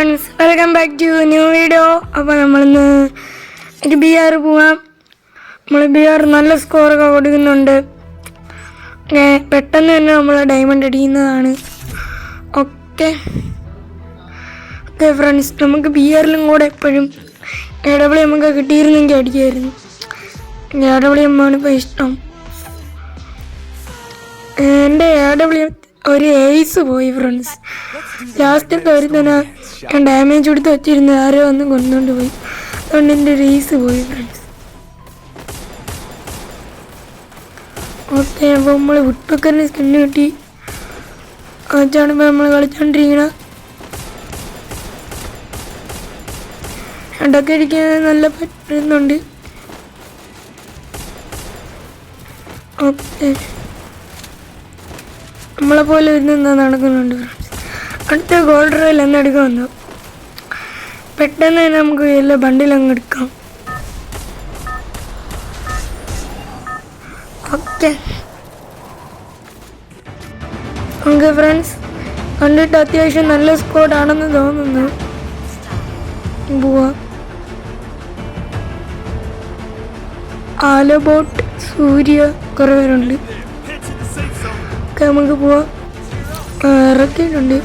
Friends, welcome back to new video. അപ്പോൾ നമ്മളിന്ന് ഒരു BR പോവാം. നമ്മൾ BR നല്ല സ്കോറൊക്കെ കൊടുക്കുന്നുണ്ട്. പെട്ടെന്ന് തന്നെ നമ്മൾ ഡയമണ്ട് അടിക്കുന്നതാണ്. ഓക്കെ ഫ്രണ്ട്സ്, നമുക്ക് BRലും കൂടെ എപ്പോഴും AWM ഒക്കെ കിട്ടിയിരുന്നെങ്കിൽ അടിക്കുമായിരുന്നു. AWM ആണ് ഇപ്പോൾ ഇഷ്ടം. എൻ്റെ AWM ഒരു ഏസ് പോയി ഫ്രണ്ട്സ്. ലാസ്റ്റത്തെ ഒരു തന്നെ ഞാൻ ഡാമേജ് കൊടുത്ത് വെച്ചിരുന്ന ആരോ വന്ന് കൊണ്ടുകൊണ്ട് പോയി. അതുകൊണ്ട് എൻ്റെ ഒരു ഏസ് പോയി ഫ്രണ്ട്സ്. ഓക്കെ, അപ്പോൾ നമ്മൾ വുഡ്പക്കറിന് സ്കിന്ന് കിട്ടി. വെച്ചാണ് ഇപ്പോൾ നമ്മൾ കളിച്ചോണ്ടിരിക്കണം. ഇടയ്ക്ക് അടിക്കാൻ നല്ല പറ്റുന്നുണ്ട്. ഓക്കെ, നമ്മളെ പോലെ ഇരുന്ന് നടക്കുന്നുണ്ട് ഫ്രണ്ട്സ്. അടുത്ത ഗോൾഡ് റോയിൽ എന്നെടുക്കാൻ വന്നു. പെട്ടെന്ന് തന്നെ നമുക്ക് എല്ലാ ബണ്ടിലങ്ങ് എടുക്കാം. ഓക്കെ നമുക്ക് ഫ്രണ്ട്സ് കണ്ടിട്ട് അത്യാവശ്യം നല്ല സ്കോഡാണെന്ന് തോന്നുന്നു. പോവാ. ആലബോട്ട്, സൂര്യ കുറേ പേരുണ്ട്. ഓക്കെ, നമുക്ക് പോവാം. ഇറക്കിയിട്ടുണ്ട്.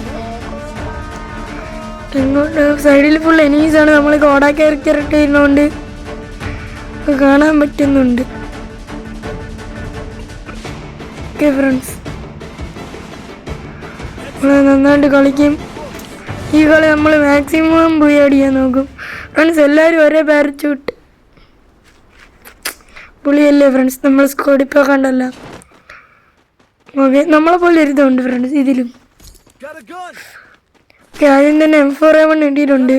എങ്ങോട്ട്? സൈഡിൽ ഫുൾ എനിമീസാണ്. നമ്മൾ കോഡ ക്യാരക്ടർ ഇട്ടിരുന്നോണ്ട് കാണാൻ പറ്റുന്നുണ്ട്. ഓക്കെ ഫ്രണ്ട്സ്, നമ്മൾ നന്നായിട്ട് കളിക്കും. ഈ കളി നമ്മൾ മാക്സിമം പോയി അടിക്കാൻ നോക്കും ഫ്രണ്ട്സ്. എല്ലാവരും ഒരേ പാരച്യൂട്ട് പുളിയല്ലേ ഫ്രണ്ട്സ്. നമ്മൾ സ്കോഡ് ഇപ്പോൾ കണ്ടല്ല. ഓക്കെ, നമ്മളെ പോലെ ഇരുതുണ്ട് ഫ്രണ്ട്സ് ഇതിലും. ആദ്യം തന്നെ M4A1 ഇട്ടിട്ടുണ്ട്.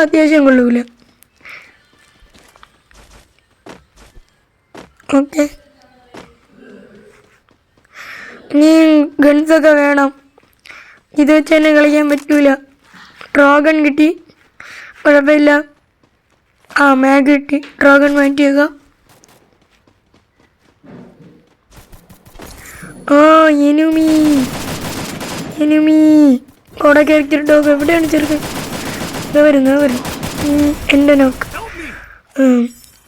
അത്യാവശ്യം കൊള്ളൂല. ഓക്കെ, ഇനി ഗൺസൊക്കെ വേണം. ഇത് വെച്ച് തന്നെ കളിക്കാൻ പറ്റൂല. ഡ്രാഗൺ കിട്ടി, കുഴപ്പമില്ല. മാഗ് കിട്ടി. ഡ്രാഗൺ മാറ്റിയേക്കാം. എനിമി കോട ക്യാരക്ടർ ഡോഗ് എവിടെയാണ് ചെറുക്കൻ? വരുന്നു. എൻ്റെ നോക്ക്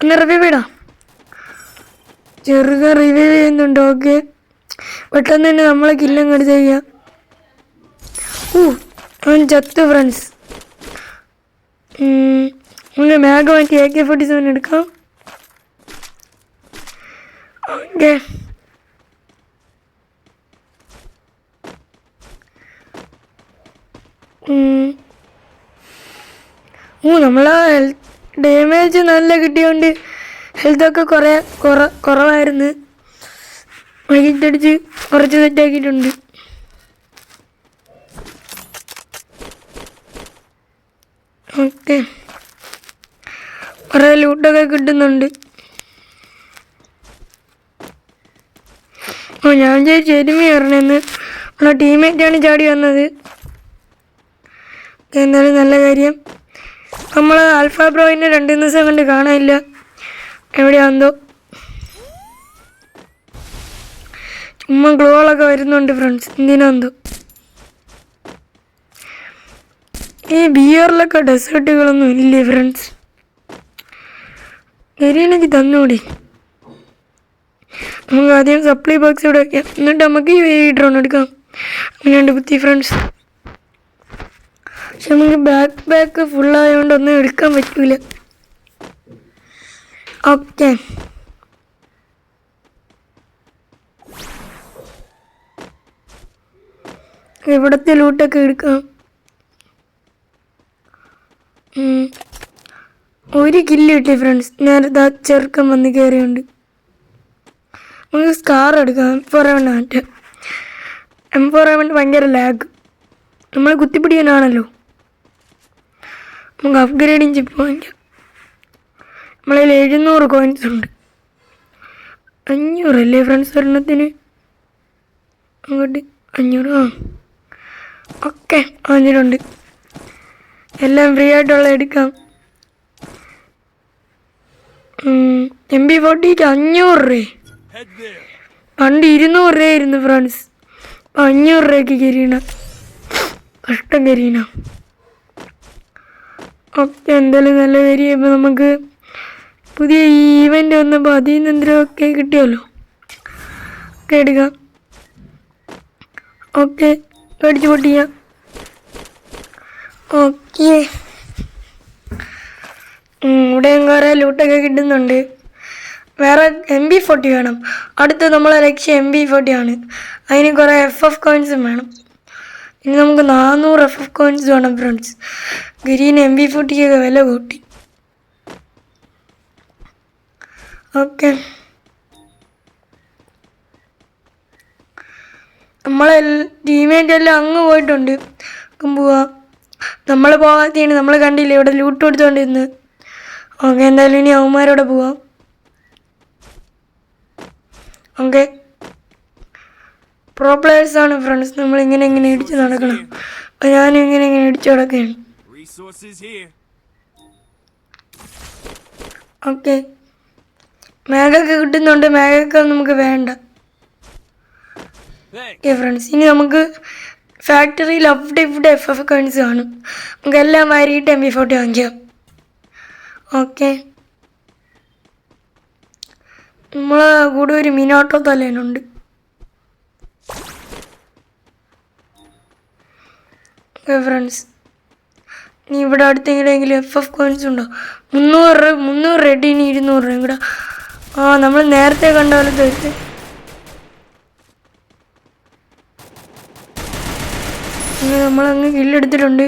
ഒന്ന് റിവൈവ് ഇടാം. ചെറുക്കൻ റിവൈവ് ചെയ്യുന്നുണ്ട്. ഓക്കെ, പെട്ടെന്ന് തന്നെ നമ്മളെ കില്ലങ്ങ് എടുത്ത് ചെയ്യാം. അവൻ ചത്ത് ഫ്രണ്ട്സ്. ഒന്ന് മാഗ് മാറ്റി AK-47 എടുക്കാം. ഓക്കെ, നമ്മളെ ഡാമേജ് നല്ല കിട്ടിയോണ്ട് ഹെൽത്തൊക്കെ കുറവായിരുന്നു. വൈകിട്ടടിച്ച് കുറച്ച് സെറ്റാക്കിയിട്ടുണ്ട്. ഓക്കെ, കുറേ ലൂട്ടൊക്കെ കിട്ടുന്നുണ്ട്. ഞാൻ വിചാരിച്ചു എരുമി കയറണമെന്ന്. നമ്മളെ ടീമേറ്റാണ് ചാടി വന്നത്. എന്നാലും നല്ല കാര്യം. നമ്മൾ ആൽഫ ബ്രോയിനെ 2 ദിവസം കൊണ്ട് കാണാനില്ല. എവിടെയാണെന്തോ ചുമ്മാ ഗ്ലോളൊക്കെ വരുന്നുണ്ട് ഫ്രണ്ട്സ്. എന്തിനാന്തോ ഈ BRലൊക്കെ ഡെസേർട്ടുകളൊന്നും ഇല്ലേ ഫ്രണ്ട്സ്? വരികയാണെങ്കിൽ തന്നൂടി. നമുക്ക് ആദ്യം സപ്ലൈ ബോക്സ് ഇവിടെ വയ്ക്കാം. എന്നിട്ട് നമുക്ക് ഈ ഡ്രോൺ എടുക്കാം. അങ്ങനെയുണ്ട് ബുദ്ധി ഫ്രണ്ട്സ്. പക്ഷെ നമുക്ക് ബാക്ക് ഫുള്ളായതുകൊണ്ട് ഒന്നും എടുക്കാൻ പറ്റൂല. ഓക്കെ, ഇവിടത്തെ ലൂട്ടൊക്കെ എടുക്കാം. ഒരു കില്ല് കിട്ടി ഫ്രണ്ട്സ്. നേരത്തെ ആ ചെറുക്കം വന്ന് കയറിയുണ്ട്. നമുക്ക് സ്കാർ എടുക്കാം. M4A1 മാറ്റാം. M4A1 ഭയങ്കര ലാഗ്. നമ്മൾ കുത്തിപ്പിടിക്കാനാണല്ലോ. നമുക്ക് അപ്ഗ്രേഡിങ് ചിപ്പ് വാങ്ങിക്കാം. നമ്മളതിൽ 700 കോയിൻസ് ഉണ്ട്. 500 അല്ലേ ഫ്രണ്ട്സ് ഒരെണ്ണത്തിന്? അങ്ങോട്ട് 500. ഓക്കെ, വാങ്ങിയിട്ടുണ്ട്. എല്ലാം ഫ്രീ ആയിട്ടുള്ള എടുക്കാം. MP40 500 രൂപ. പണ്ട് 200 രൂപയായിരുന്നു ഫ്രണ്ട്സ്. 500 രൂപയ്ക്ക് കയറിയാണ്. കഷ്ടം കരീന. ഓക്കെ, എന്തായാലും നല്ല കാര്യം. ഇപ്പോൾ നമുക്ക് പുതിയ ഈവൻ്റ് വന്നപ്പോൾ അതിൽ നിന്ന് എന്തെങ്കിലുമൊക്കെ കിട്ടിയല്ലോ. ഓക്കെ, എടുക്കാം. ഓക്കെ, കടിച്ചു പൊട്ടിക്കാം. ഓക്കെ, ഇവിടെ കുറേ ലൂട്ടൊക്കെ കിട്ടുന്നുണ്ട്. വേറെ MP40 വേണം. അടുത്ത നമ്മളെ ലക്ഷ്യം MP40 ആണ്. അതിന് കുറേ FF കോയിൻസും വേണം. ഇനി നമുക്ക് 400 FF കോയിൻസ് വേണം ഫ്രണ്ട്സ്. ഗ്രീൻ MP40 വില കൂട്ടി. ഓക്കെ, നമ്മളെ ടീമേറ്റ് എല്ലാം അങ്ങ് പോയിട്ടുണ്ട്. പോവാം. നമ്മൾ പോകാത്തതാണ്. നമ്മൾ കണ്ടില്ല ഇവിടെ ലൂട്ട് കൊടുത്തോണ്ടിരുന്ന്. ഓക്കെ, എന്തായാലും ഇനി അവന്മാരോടെ പോവാം. ഓക്കെ, പ്രോ പ്ലേയേഴ്സാണ് ഫ്രണ്ട്സ്. നമ്മളിങ്ങനെ ഇടിച്ച് നടക്കണം. അപ്പം ഞാനും ഇങ്ങനെ ഇടിച്ച് നടക്കുകയാണ്. ഓക്കെ, മാഗൊക്കെ കിട്ടുന്നുണ്ട്. മാഗൊക്കെ നമുക്ക് വേണ്ട. ഓക്കെ ഫ്രണ്ട്സ്, ഇനി നമുക്ക് ഫാക്ടറിയിൽ അവിടെ ഇവിടെ FF കോയിൻസ് കാണും. നമുക്ക് എല്ലാം വാരിയിട്ട് MP40 വാങ്ങിക്കാം. ഓക്കെ, നമ്മളെ കൂടെ ഒരു മിനാട്ടോ തലേനുണ്ട്. ഓക്കെ ഫ്രണ്ട്സ്, ഇനി ഇവിടെ അടുത്തെങ്കിലെങ്കിലും FF കോയിൻസ് ഉണ്ടോ? 300 റെഡി. ഇനി 200 രൂപയും കൂടെ. നമ്മൾ നേരത്തെ കണ്ട പോലെ തരുത്ത്. നമ്മളങ്ങ് കില്ലെടുത്തിട്ടുണ്ട്.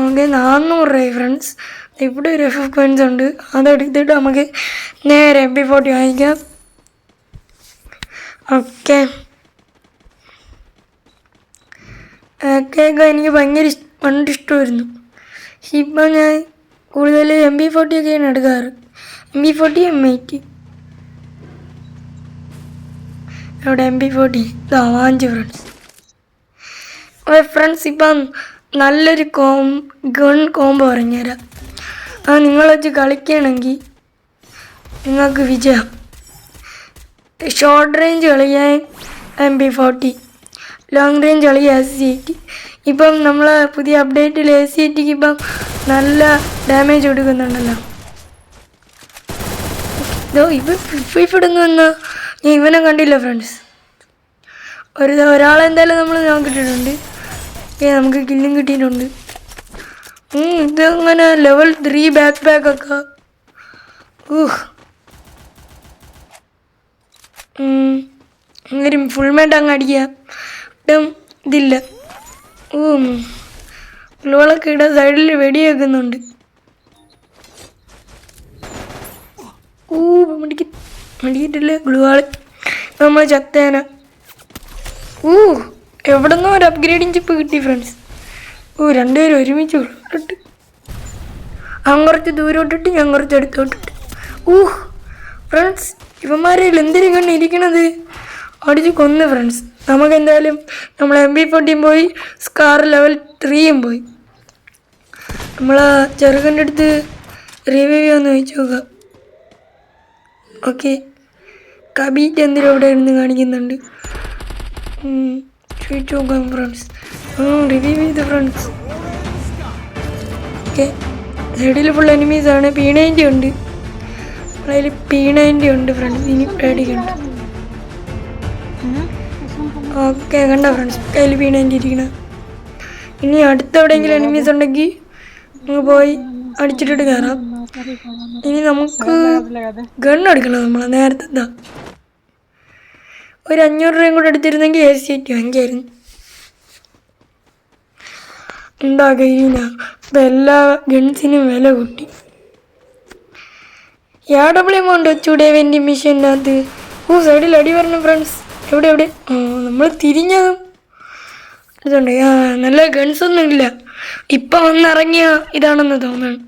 ഓക്കെ, 400 രൂപ ഫ്രണ്ട്സ്. ഇവിടെ ഒരു FF കോയിൻസ് ഉണ്ട്. അതെടുത്തിട്ട് നമുക്ക് നേരെ MP40 വാങ്ങിക്കാം. ഓക്കെ, കേക്ക് എനിക്ക് ഭയങ്കര പണ്ട് ഇഷ്ടമായിരുന്നു. ഇപ്പം ഞാൻ കൂടുതൽ MP40 ഒക്കെയാണ് എടുക്കാറ്. MP40 M80. അവിടെ MP40 വാങ്ങിച്ചു ഫ്രണ്ട്സ്. ഫ്രണ്ട്സ്, ഇപ്പം നല്ലൊരു ഗൺ കോംബോ പറഞ്ഞുതരാം. നിങ്ങൾ വെച്ച് കളിക്കുകയാണെങ്കിൽ നിങ്ങൾക്ക് വിജയം. ഷോർട്ട് റേഞ്ച് കളിക്കാൻ MP40, ലോങ് റേഞ്ച് കളിക്കാൻ AC80. ഇപ്പം നമ്മൾ പുതിയ അപ്ഡേറ്റിൽ AC80ക്ക് ഇപ്പം നല്ല ഡാമേജ് കൊടുക്കുന്നുണ്ടല്ലോ. ഇവിടുന്ന് വന്നാൽ ഞാൻ ഇവനെ കണ്ടില്ല ഫ്രണ്ട്സ്. ഒരാളെന്തായാലും നമ്മൾ നോക്കിയിട്ടുണ്ട്. നമുക്ക് കില്ലും കിട്ടിയിട്ടുണ്ട്. ഇതങ്ങനെ level 3 ബാക്ക് പാക്കൊക്കെ. അങ്ങനെ ഫുൾമേട്ട് അങ്ങ് അടിക്കുക. ഒട്ടും ഇതില്ല. പുള്ളുകളൊക്കെ ഇവിടെ സൈഡിൽ വെടി വെക്കുന്നുണ്ട്. മടിക്കിട്ടില്ല ഗ്ലുവാള്. നമ്മൾ ചത്തേന. എവിടെ നിന്നോ ഒരു അപ്ഗ്രേഡിങ് ചിപ്പ് കിട്ടി ഫ്രണ്ട്സ്. രണ്ടുപേരും ഒരുമിച്ച് ഇട്ട് കുറച്ച് ദൂരോട്ടിട്ട് ഞാൻ കുറച്ച് അടുത്തോട്ടിട്ട്. ഫ്രണ്ട്സ്, ഇവന്മാരിൽ എന്തിനും കണ്ട് ഇരിക്കണത്? അടിച്ച് കൊന്ന് ഫ്രണ്ട്സ്. നമുക്കെന്തായാലും നമ്മൾ MP40 പോയി, സ്കാർ ലെവൽ 3 പോയി. നമ്മൾ ചെറുക്കൻ്റെ അടുത്ത് റിവ്യൂ ഒന്ന് വെച്ച് നോക്കാം. ഓക്കെ, കബീറ്റ് എന്തിനും ഇവിടെ ഇരുന്ന് കാണിക്കുന്നുണ്ട്. ചോദിച്ചു നോക്കാം ഫ്രണ്ട്സ്. റിവ്യൂ ചെയ്ത് ഫ്രണ്ട്സ്. ഓക്കെ, സൈഡിൽ ഫുൾ എനിമീസാണ്. P90 ഉണ്ട്. അതിൽ P90 ഉണ്ട് ഫ്രണ്ട്സ്. ഇനി പേടിക്കണ്ട. ഓക്കെ, കണ്ട ഫ്രണ്ട്സ്, കയ്യിൽ P90 ഇരിക്കണം. ഇനി അടുത്ത എവിടെയെങ്കിലും എനിമീസ് ഉണ്ടെങ്കിൽ നമുക്ക് പോയി അടിച്ചിട്ടിട്ട് കയറാം. ഇനി നമുക്ക് ഗണ്ണെടുക്കണം. നമ്മളെ നേരത്തെ ഒരു 500 രൂപയും കൂടെ എടുത്തിരുന്നെങ്കിൽ AC80 വാങ്ങിക്കായിരുന്നു. എന്താ കഴിഞ്ഞ ഇപ്പം എല്ലാ ഗൺസിനും വില കൂട്ടി. AWM വെച്ചൂടെ വെൻഡിങ് മെഷീനകത്ത്? സൈഡിൽ അടി പറഞ്ഞു ഫ്രണ്ട്സ്. എവിടെ നമ്മൾ തിരിഞ്ഞതും ഇതുണ്ട്. നല്ല ഗൺസൊന്നും ഇല്ല. ഇപ്പം വന്നിറങ്ങിയ ഇതാണെന്ന് തോന്നുന്നു.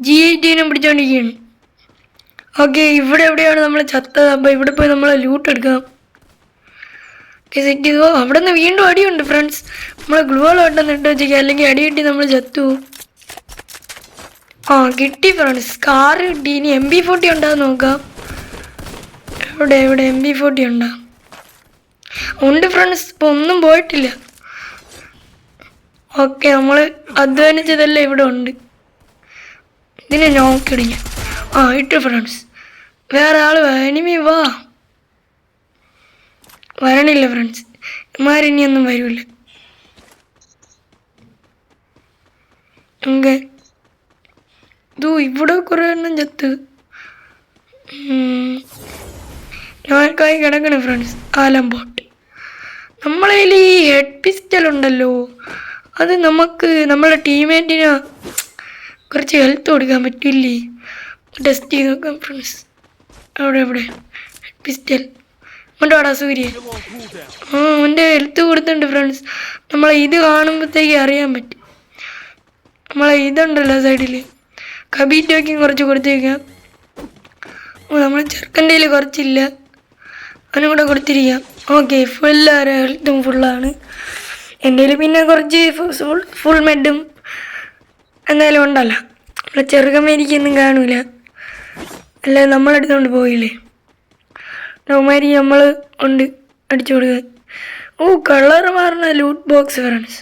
G18 പിടിച്ചോണ്ടിരിക്കുകയാണ്. ഓക്കെ, ഇവിടെ എവിടെയാണ് നമ്മൾ ചത്തത്? അപ്പോൾ ഇവിടെ പോയി നമ്മൾ ലൂട്ട് എടുക്കാം. സെറ്റ് ചെയ്തോ. അവിടെ നിന്ന് വീണ്ടും അടിയുണ്ട് ഫ്രണ്ട്സ്. നമ്മൾ ഗ്ലൂവാൾ പെട്ടെന്ന് ഇട്ട് വെച്ചേക്കുക, അല്ലെങ്കിൽ അടി കിട്ടി നമ്മൾ ചത്തു. കിട്ടി ഫ്രണ്ട്സ്, സ്കാർ കിട്ടി. ഇനി MP40 ഉണ്ടാകും നോക്കാം. ഇവിടെ MP40 ഉണ്ടോ? ഉണ്ട് ഫ്രണ്ട്സ്, ഇപ്പോൾ ഒന്നും പോയിട്ടില്ല. ഓക്കെ, നമ്മൾ അധ്വാനിച്ചതെല്ലാം ഇവിടെ ഉണ്ട്. ഇതിനെ നോക്കിടിഞ്ഞ ഇട്ടു ഫ്രണ്ട്സ്. വേറെ ആള് എനിമി വാ. വരണില്ല ഫ്രണ്ട്സ്, ഇമാരിനിയൊന്നും വരില്ല. ഓക്കെ, ഇവിടെ കുറേ എണ്ണം ചത്ത് നോക്കായി കിടക്കണേ ഫ്രണ്ട്സ്. ആലംബോട്ട് നമ്മളതിൽ ഈ ഹെഡ് പിസ്റ്റൽ ഉണ്ടല്ലോ, അത് നമുക്ക് നമ്മളെ ടീമേറ്റിന് കുറച്ച് ഹെൽത്ത് കൊടുക്കാൻ പറ്റില്ലേ? ടെസ്റ്റ് ചെയ്ത് നോക്കാം ഫ്രണ്ട്സ്. എവിടെ ഹെഡ് പിസ്റ്റൽ ഉണ്ടോടാ സൂര്യ? അവൻ്റെ ഹെൽത്ത് കൊടുത്തിട്ടുണ്ട് ഫ്രണ്ട്സ്. നമ്മളെ ഇത് കാണുമ്പോഴത്തേക്ക് അറിയാൻ പറ്റും. നമ്മളെ ഇതുണ്ടല്ലോ സൈഡിൽ, കബീറ്റോയ്ക്കും കുറച്ച് കൊടുത്തേക്കാം. നമ്മൾ ചെറുക്കൻ്റെ കയ്യിൽ കുറച്ചില്ല, അവനും കൂടെ കൊടുത്തിരിക്കാം. ഓക്കെ, ഹെൽത്തും ഫുള്ളാണ്. എൻ്റെ കയ്യിൽ പിന്നെ കുറച്ച് ഫുൾ മെഡും എന്തായാലും ഉണ്ടല്ലോ. നമ്മളെ ചെറുക്കൻ എനിക്കൊന്നും കാണൂല, അല്ലേ നമ്മളെടുത്തോണ്ട് പോയില്ലേ. ഡോമാരി നമ്മൾ ഉണ്ട് അടിച്ചു കൊടുക്കാൻ. കളർ മാറുന്ന loot box friends.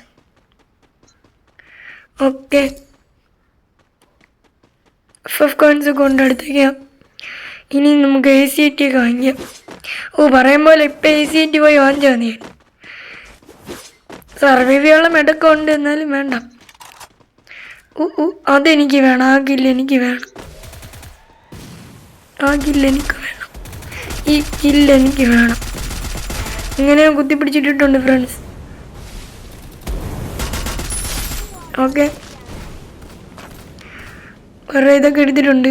Okay, 5 coins കൊണ്ടെടുത്തേക്കാം. ഇനി നമുക്ക് ACT ഒക്കെ വാങ്ങിക്കാം. പറയും പോലെ ഇപ്പം ACT പോയി വാങ്ങിച്ചാൽ മതി. സർവൈവ് ചെയ്യാനുള്ള മെഡൊക്കെ ഉണ്ട്, എന്നാലും വേണ്ട. അതെനിക്ക് വേണം. ആ കില്ല് എനിക്ക് വേണം. ഈ കില്ല് എനിക്ക് വേണം. ഇങ്ങനെ കുത്തിപ്പിടിച്ചിട്ടിട്ടുണ്ട് ഫ്രണ്ട്സ്. ഓക്കെ, കുറേ ഇതൊക്കെ എടുത്തിട്ടുണ്ട്.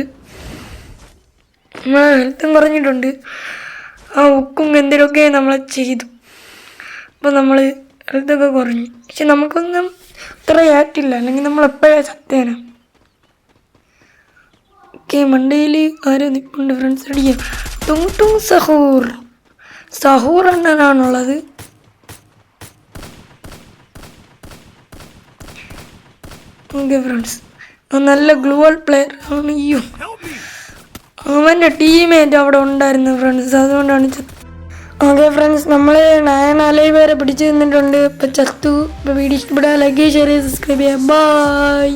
നമ്മളെ ഹെൽത്തും കുറഞ്ഞിട്ടുണ്ട്. ഉക്കും എന്തെങ്കിലുമൊക്കെ നമ്മൾ ചെയ്തു. അപ്പോൾ നമ്മൾ ഹെൽത്തൊക്കെ കുറഞ്ഞു. പക്ഷെ നമുക്കൊന്നും അത്ര ആയിട്ടില്ല, അല്ലെങ്കിൽ നമ്മൾ എപ്പോഴാണ് ചത്തേന. ഓക്കെ, മണ്ടയിൽ ആരോ നിൽപ്പുണ്ട് ഫ്രണ്ട്സ്. അടിക്കാം. ടുങ് സഹൂർ അണ്ണനാണുള്ളത്. ഓക്കെ ഫ്രണ്ട്സ്, നല്ല ഗ്ലൂവൽ പ്ലെയർ ആണ്. അവൻ്റെ ടീമേറ്റ് അവിടെ ഉണ്ടായിരുന്നു ഫ്രണ്ട്സ്, അതുകൊണ്ടാണ് ചത്തു. ഓക്കെ ഫ്രണ്ട്സ്, നമ്മൾ 9 അലൈവ് വരെ പിടിച്ചു നിന്നിട്ടുണ്ട്. ഇപ്പം ചത്തു. ഇപ്പോൾ വീഡിയോ ഇഷ്ടപ്പെടാൻ ലൈക്ക്, ഷെയർ, സബ്സ്ക്രൈബ് ചെയ്യുക. ബൈ.